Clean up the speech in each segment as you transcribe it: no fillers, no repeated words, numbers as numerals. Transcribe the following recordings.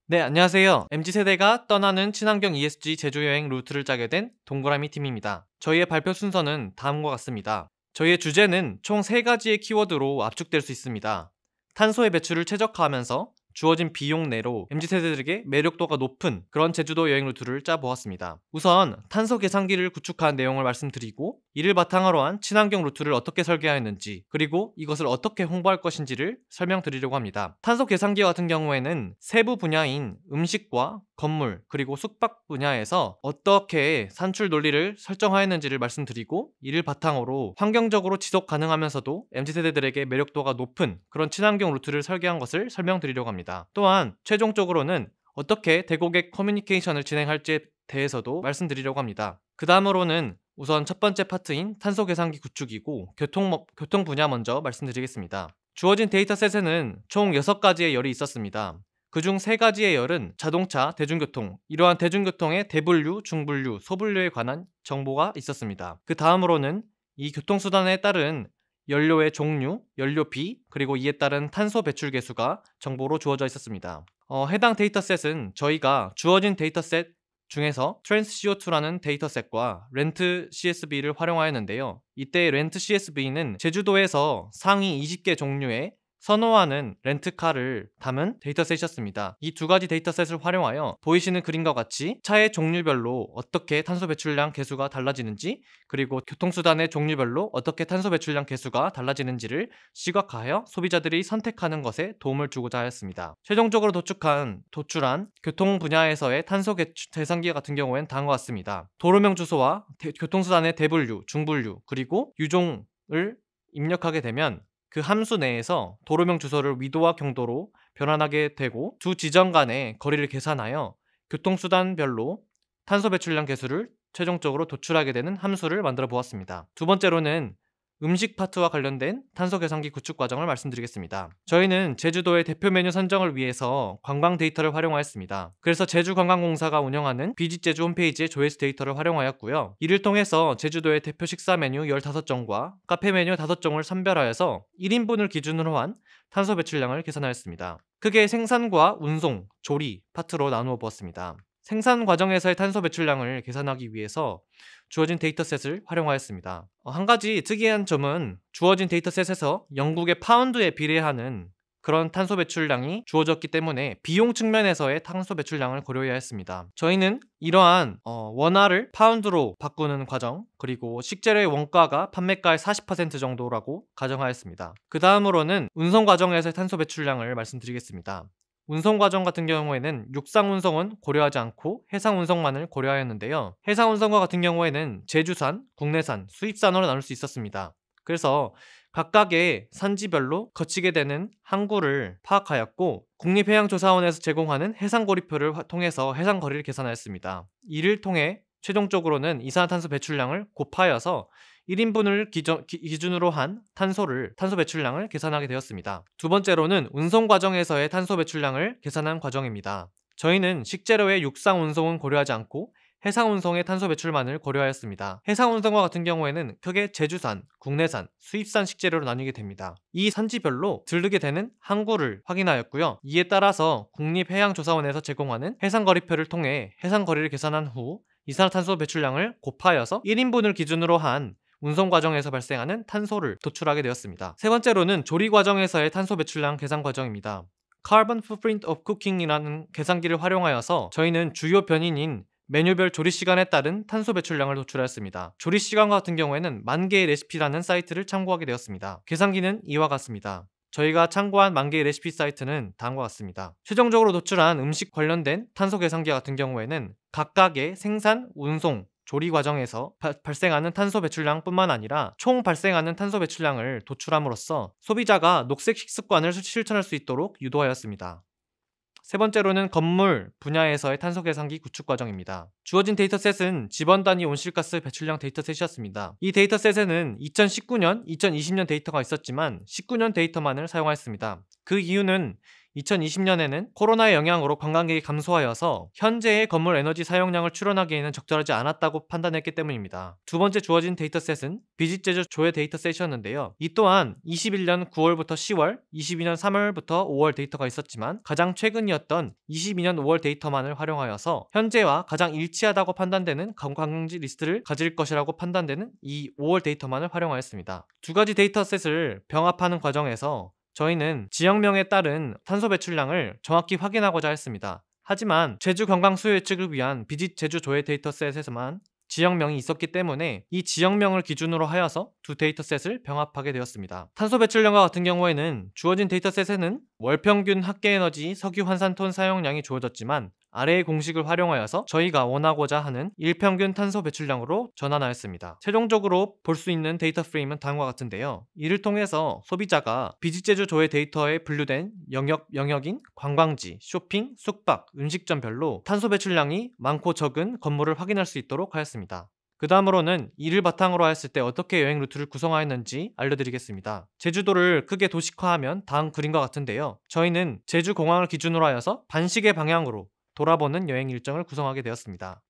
네, 안녕하세요. MZ세대가 떠나는 친환경 ESG 제주여행 루트를 짜게 된 동그라미 팀입니다. 저희의 발표 순서는 다음과 같습니다. 저희의 주제는 총 3가지의 키워드로 압축될 수 있습니다. 탄소의 배출을 최적화하면서 주어진 비용 내로 MZ세대들에게 매력도가 높은 그런 제주도 여행 루트를 짜보았습니다. 우선 탄소 계산기를 구축한 내용을 말씀드리고, 이를 바탕으로 한 친환경 루트를 어떻게 설계하였는지, 그리고 이것을 어떻게 홍보할 것인지를 설명드리려고 합니다. 탄소 계산기 같은 경우에는 세부 분야인 음식과 건물, 그리고 숙박 분야에서 어떻게 산출 논리를 설정하였는지를 말씀드리고, 이를 바탕으로 환경적으로 지속 가능하면서도 MZ세대들에게 매력도가 높은 그런 친환경 루트를 설계한 것을 설명드리려고 합니다. 또한 최종적으로는 어떻게 대고객 커뮤니케이션을 진행할지에 대해서도 말씀드리려고 합니다. 그 다음으로는 우선 첫 번째 파트인 탄소 계산기 구축이고, 교통 분야 먼저 말씀드리겠습니다. 주어진 데이터셋에는 총 6가지의 열이 있었습니다. 그중 3가지의 열은 자동차, 대중교통, 이러한 대중교통의 대분류, 중분류, 소분류에 관한 정보가 있었습니다. 그 다음으로는 이 교통수단에 따른 연료의 종류, 연료비, 그리고 이에 따른 탄소 배출 계수가 정보로 주어져 있었습니다. 해당 데이터셋은 저희가 주어진 데이터셋 중에서 트랜스 CO2라는 데이터셋과 렌트 CSV를 활용하였는데요. 이때 렌트 CSV는 제주도에서 상위 20개 종류의 선호하는 렌트카를 담은 데이터셋이었습니다. 이 2가지 데이터셋을 활용하여 보이시는 그림과 같이 차의 종류별로 어떻게 탄소 배출량 계수가 달라지는지, 그리고 교통수단의 종류별로 어떻게 탄소 배출량 계수가 달라지는지를 시각화하여 소비자들이 선택하는 것에 도움을 주고자 하였습니다. 최종적으로 도출한 교통 분야에서의 탄소 계산기 같은 경우엔 다음과 같습니다. 도로명 주소와 교통수단의 대분류, 중분류, 그리고 유종을 입력하게 되면 그 함수 내에서 도로명 주소를 위도와 경도로 변환하게 되고, 두 지점 간의 거리를 계산하여 교통수단별로 탄소 배출량 계수를 최종적으로 도출하게 되는 함수를 만들어 보았습니다. 두 번째로는 음식 파트와 관련된 탄소 계산기 구축 과정을 말씀드리겠습니다. 저희는 제주도의 대표 메뉴 선정을 위해서 관광 데이터를 활용하였습니다. 그래서 제주관광공사가 운영하는 비짓제주 홈페이지의 조회수 데이터를 활용하였고요. 이를 통해서 제주도의 대표 식사 메뉴 15종과 카페 메뉴 5종을 선별하여서 1인분을 기준으로 한 탄소 배출량을 계산하였습니다. 크게 생산과 운송, 조리 파트로 나누어 보았습니다. 생산 과정에서의 탄소 배출량을 계산하기 위해서 주어진 데이터셋을 활용하였습니다. 한 가지 특이한 점은 주어진 데이터셋에서 영국의 파운드에 비례하는 그런 탄소 배출량이 주어졌기 때문에 비용 측면에서의 탄소 배출량을 고려해야 했습니다. 저희는 이러한 원화를 파운드로 바꾸는 과정, 그리고 식재료의 원가가 판매가의 40% 정도라고 가정하였습니다. 그 다음으로는 운송 과정에서의 탄소 배출량을 말씀드리겠습니다. 운송 과정 같은 경우에는 육상 운송은 고려하지 않고 해상 운송만을 고려하였는데요. 해상 운송과 같은 경우에는 제주산, 국내산, 수입산으로 나눌 수 있었습니다. 그래서 각각의 산지별로 거치게 되는 항구를 파악하였고, 국립해양조사원에서 제공하는 해상거리표를 통해서 해상거리를 계산하였습니다. 이를 통해 최종적으로는 이산화탄소 배출량을 곱하여서 1인분을 기준으로 한 탄소 배출량을 계산하게 되었습니다. 두 번째로는 운송 과정에서의 탄소 배출량을 계산한 과정입니다. 저희는 식재료의 육상 운송은 고려하지 않고 해상 운송의 탄소 배출만을 고려하였습니다. 해상 운송과 같은 경우에는 크게 제주산, 국내산, 수입산 식재료로 나뉘게 됩니다. 이 산지별로 들르게 되는 항구를 확인하였고요. 이에 따라서 국립해양조사원에서 제공하는 해상거리표를 통해 해상거리를 계산한 후 이산화탄소 배출량을 곱하여서 1인분을 기준으로 한 운송 과정에서 발생하는 탄소를 도출하게 되었습니다. 세 번째로는 조리 과정에서의 탄소 배출량 계산 과정입니다. Carbon Footprint of Cooking이라는 계산기를 활용하여서 저희는 주요 변인인 메뉴별 조리 시간에 따른 탄소 배출량을 도출하였습니다. 조리 시간과 같은 경우에는 만개의 레시피라는 사이트를 참고하게 되었습니다. 계산기는 이와 같습니다. 저희가 참고한 만개의 레시피 사이트는 다음과 같습니다. 최종적으로 도출한 음식 관련된 탄소 계산기 같은 경우에는 각각의 생산, 운송, 조리 과정에서 발생하는 탄소 배출량뿐만 아니라 총 발생하는 탄소 배출량을 도출함으로써 소비자가 녹색 식습관을 실천할 수 있도록 유도하였습니다. 세 번째로는 건물 분야에서의 탄소 계산기 구축 과정입니다. 주어진 데이터셋은 집원 단위 온실가스 배출량 데이터셋이었습니다. 이 데이터셋에는 2019년, 2020년 데이터가 있었지만 19년 데이터만을 사용하였습니다. 그 이유는 2020년에는 코로나의 영향으로 관광객이 감소하여서 현재의 건물 에너지 사용량을 출원하기에는 적절하지 않았다고 판단했기 때문입니다. 두 번째 주어진 데이터셋은 비짓 제주 조회 데이터셋이었는데요. 이 또한 21년 9월부터 10월, 22년 3월부터 5월 데이터가 있었지만 가장 최근이었던 22년 5월 데이터만을 활용하여서 현재와 가장 일치하다고 판단되는 관광지 리스트를 가질 것이라고 판단되는 이 5월 데이터만을 활용하였습니다. 두 가지 데이터셋을 병합하는 과정에서 저희는 지역명에 따른 탄소 배출량을 정확히 확인하고자 했습니다. 하지만 제주 관광 수요 예측을 위한 비짓 제주 조회 데이터셋에서만 지역명이 있었기 때문에 이 지역명을 기준으로 하여서 두 데이터셋을 병합하게 되었습니다. 탄소 배출량과 같은 경우에는 주어진 데이터셋에는 월평균 합계에너지 석유 환산톤 사용량이 주어졌지만 아래의 공식을 활용하여서 저희가 원하고자 하는 일평균 탄소 배출량으로 전환하였습니다. 최종적으로 볼 수 있는 데이터 프레임은 다음과 같은데요. 이를 통해서 소비자가 비짓제주 조회 데이터에 분류된 영역인 관광지, 쇼핑, 숙박, 음식점별로 탄소 배출량이 많고 적은 건물을 확인할 수 있도록 하였습니다. 그 다음으로는 이를 바탕으로 하였을 때 어떻게 여행 루트를 구성하였는지 알려드리겠습니다. 제주도를 크게 도식화하면 다음 그림과 같은데요. 저희는 제주공항을 기준으로 하여서 반시계 방향으로 돌아보는 여행 일정을 구성하게 되었습니다.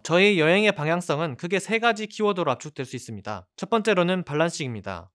저희 여행의 방향성은 크게 세 가지 키워드로 압축될 수 있습니다. 첫 번째로는 밸런싱입니다.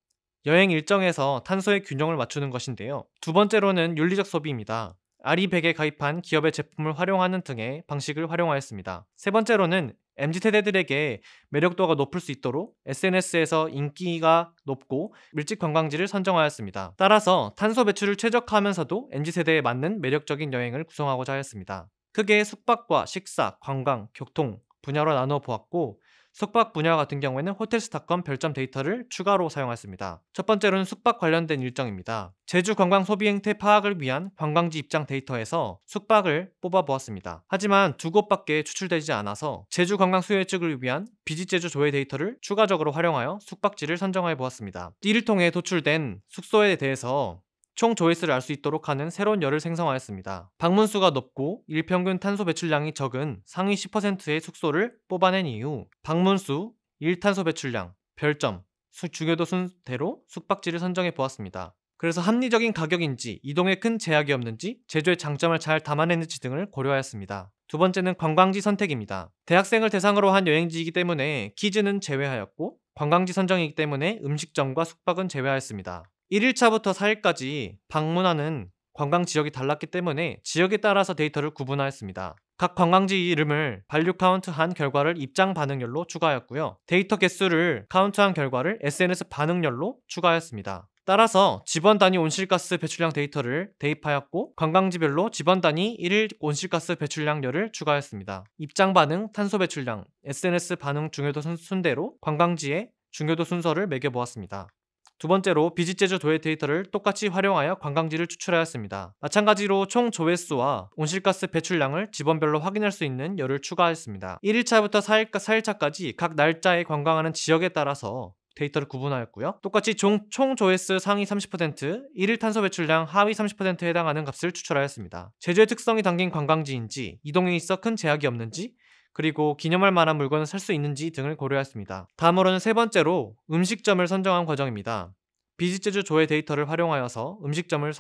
여행 일정에서 탄소의 균형을 맞추는 것인데요. 두 번째로는 윤리적 소비입니다. 아리백에 가입한 기업의 제품을 활용하는 등의 방식을 활용하였습니다. 세 번째로는 MZ세대들에게 매력도가 높을 수 있도록 SNS에서 인기가 높고 밀집 관광지를 선정하였습니다. 따라서 탄소 배출을 최적화하면서도 MZ세대에 맞는 매력적인 여행을 구성하고자 하였습니다. 크게 숙박과 식사, 관광, 교통 분야로 나누어 보았고 숙박 분야 같은 경우에는 호텔스닷컴 별점 데이터를 추가로 사용했습니다. 첫 번째로는 숙박 관련된 일정입니다. 제주 관광 소비 행태 파악을 위한 관광지 입장 데이터에서 숙박을 뽑아보았습니다. 하지만 두 곳밖에 추출되지 않아서 제주 관광 수요 예측을 위한 비짓 제주 조회 데이터를 추가적으로 활용하여 숙박지를 선정해 보았습니다. 이를 통해 도출된 숙소에 대해서 총 조회수를 알 수 있도록 하는 새로운 열을 생성하였습니다. 방문수가 높고 일평균 탄소 배출량이 적은 상위 10%의 숙소를 뽑아낸 이후 방문수, 일탄소 배출량, 별점, 중요도 순대로 숙박지를 선정해 보았습니다. 그래서 합리적인 가격인지 이동에 큰 제약이 없는지 제주의 장점을 잘 담아내는지 등을 고려하였습니다. 두 번째는 관광지 선택입니다. 대학생을 대상으로 한 여행지이기 때문에 퀴즈는 제외하였고 관광지 선정이기 때문에 음식점과 숙박은 제외하였습니다. 1일차부터 4일까지 방문하는 관광 지역이 달랐기 때문에 지역에 따라서 데이터를 구분하였습니다. 각 관광지 이름을 발류 카운트한 결과를 입장 반응열로 추가하였고요. 데이터 개수를 카운트한 결과를 SNS 반응열로 추가하였습니다. 따라서 지번 단위 온실가스 배출량 데이터를 대입하였고 관광지별로 지번 단위 1일 온실가스 배출량열을 추가하였습니다. 입장 반응, 탄소 배출량, SNS 반응 중요도 순대로 관광지의 중요도 순서를 매겨보았습니다. 두 번째로 비짓 제주 조회 데이터를 똑같이 활용하여 관광지를 추출하였습니다. 마찬가지로 총 조회수와 온실가스 배출량을 지번별로 확인할 수 있는 열을 추가하였습니다. 1일차부터 4일차까지 각 날짜에 관광하는 지역에 따라서 데이터를 구분하였고요. 똑같이 총 조회수 상위 30%, 1일 탄소 배출량 하위 30%에 해당하는 값을 추출하였습니다. 제주의 특성이 담긴 관광지인지, 이동에 있어 큰 제약이 없는지, 그리고 기념할 만한 물건을 살 수 있는지 등을 고려했습니다. 다음으로는 세 번째로 음식점을 선정한 과정입니다. 비짓 제주 조회 데이터를 활용하여서 음식점을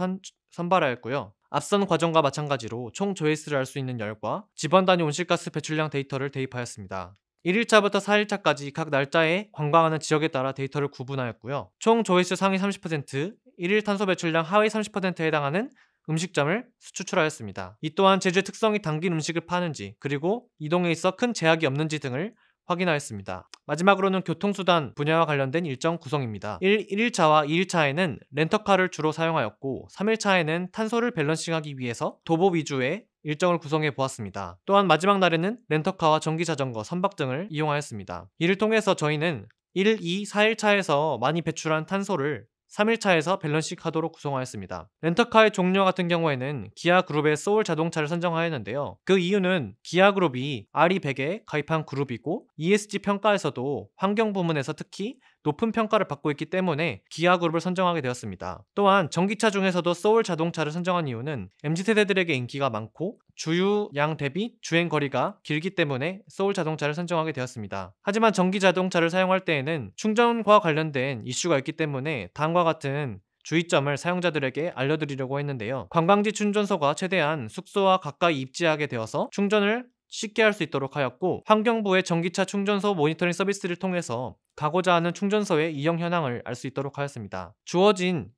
선발하였고요. 앞선 과정과 마찬가지로 총 조회수를 알 수 있는 열과 지번 단위 온실가스 배출량 데이터를 대입하였습니다. 1일차부터 4일차까지 각 날짜에 관광하는 지역에 따라 데이터를 구분하였고요. 총 조회수 상위 30%, 1일 탄소 배출량 하위 30%에 해당하는 음식점을 추출하였습니다. 이 또한 제주의 특성이 담긴 음식을 파는지 그리고 이동에 있어 큰 제약이 없는지 등을 확인하였습니다. 마지막으로는 교통수단 분야와 관련된 일정 구성입니다. 1일차와 2일차에는 렌터카를 주로 사용하였고 3일차에는 탄소를 밸런싱하기 위해서 도보 위주의 일정을 구성해 보았습니다. 또한 마지막 날에는 렌터카와 전기자전거, 선박 등을 이용하였습니다. 이를 통해서 저희는 1, 2, 4일차에서 많이 배출한 탄소를 3일차에서 밸런싱 하도록 구성하였습니다. 렌터카의 종류 같은 경우에는 기아그룹의 소울 자동차를 선정하였는데요. 그 이유는 기아그룹이 RE100에 가입한 그룹이고 ESG 평가에서도 환경 부문에서 특히 높은 평가를 받고 있기 때문에 기아그룹을 선정하게 되었습니다. 또한 전기차 중에서도 소울 자동차를 선정한 이유는 MZ세대들에게 인기가 많고 주유량 대비 주행거리가 길기 때문에 소울 자동차를 선정하게 되었습니다. 하지만 전기 자동차를 사용할 때에는 충전과 관련된 이슈가 있기 때문에 다음과 같은 주의점을 사용자들에게 알려드리려고 했는데요. 관광지 충전소가 최대한 숙소와 가까이 입지하게 되어서 충전을 쉽게 할 수 있도록 하였고, 환경부의 전기차 충전소 모니터링 서비스를 통해서 가고자 하는 충전소의 이용 현황을 알 수 있도록 하였습니다. 주어진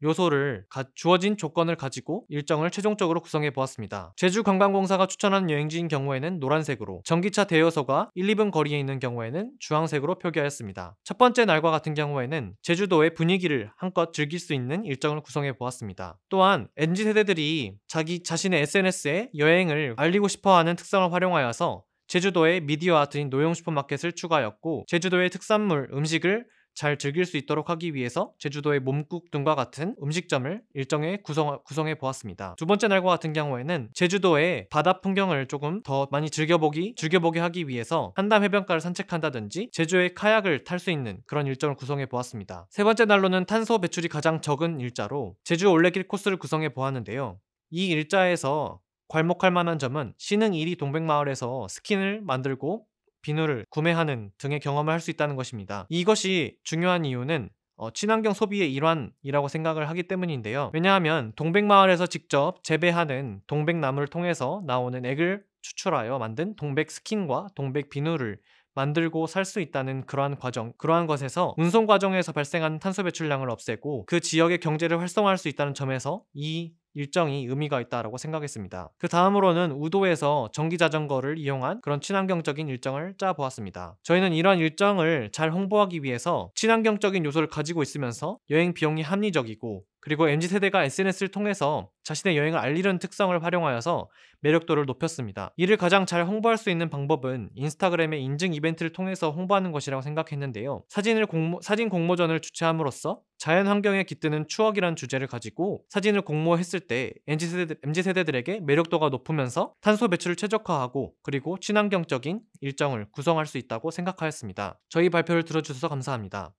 조건을 가지고 일정을 최종적으로 구성해 보았습니다. 제주관광공사가 추천하는 여행지인 경우에는 노란색으로, 전기차 대여소가 1, 2분 거리에 있는 경우에는 주황색으로 표기하였습니다. 첫 번째 날과 같은 경우에는 제주도의 분위기를 한껏 즐길 수 있는 일정을 구성해 보았습니다. 또한 MZ세대들이 자신의 SNS에 여행을 알리고 싶어하는 특성을 활용하여서 제주도의 미디어 아트인 노용 슈퍼마켓을 추가하였고, 제주도의 특산물, 음식을 잘 즐길 수 있도록 하기 위해서 제주도의 몸국 등과 같은 음식점을 일정에 구성해 보았습니다. 두 번째 날과 같은 경우에는 제주도의 바다 풍경을 조금 더 많이 즐겨보게 하기 위해서 한담 해변가를 산책한다든지 제주의 카약을 탈 수 있는 그런 일정을 구성해 보았습니다. 세 번째 날로는 탄소 배출이 가장 적은 일자로 제주 올레길 코스를 구성해 보았는데요. 이 일자에서 괄목할 만한 점은 신흥 1위 동백마을에서 스킨을 만들고 비누를 구매하는 등의 경험을 할 수 있다는 것입니다. 이것이 중요한 이유는 친환경 소비의 일환이라고 생각을 하기 때문인데요. 왜냐하면 동백마을에서 직접 재배하는 동백나무를 통해서 나오는 액을 추출하여 만든 동백 스킨과 동백 비누를 만들고 살 수 있다는 그러한 것에서 운송 과정에서 발생하는 탄소 배출량을 없애고 그 지역의 경제를 활성화할 수 있다는 점에서 이 일정이 의미가 있다고 생각했습니다. 그 다음으로는 우도에서 전기 자전거를 이용한 그런 친환경적인 일정을 짜보았습니다. 저희는 이러한 일정을 잘 홍보하기 위해서 친환경적인 요소를 가지고 있으면서 여행 비용이 합리적이고, 그리고 MZ세대가 SNS를 통해서 자신의 여행을 알리는 특성을 활용하여서 매력도를 높였습니다. 이를 가장 잘 홍보할 수 있는 방법은 인스타그램의 인증 이벤트를 통해서 홍보하는 것이라고 생각했는데요. 사진 공모전을 주최함으로써 자연 환경에 깃드는 추억이라는 주제를 가지고 사진을 공모했을 때 MZ세대들에게 매력도가 높으면서 탄소 배출을 최적화하고 그리고 친환경적인 일정을 구성할 수 있다고 생각하였습니다. 저희 발표를 들어주셔서 감사합니다.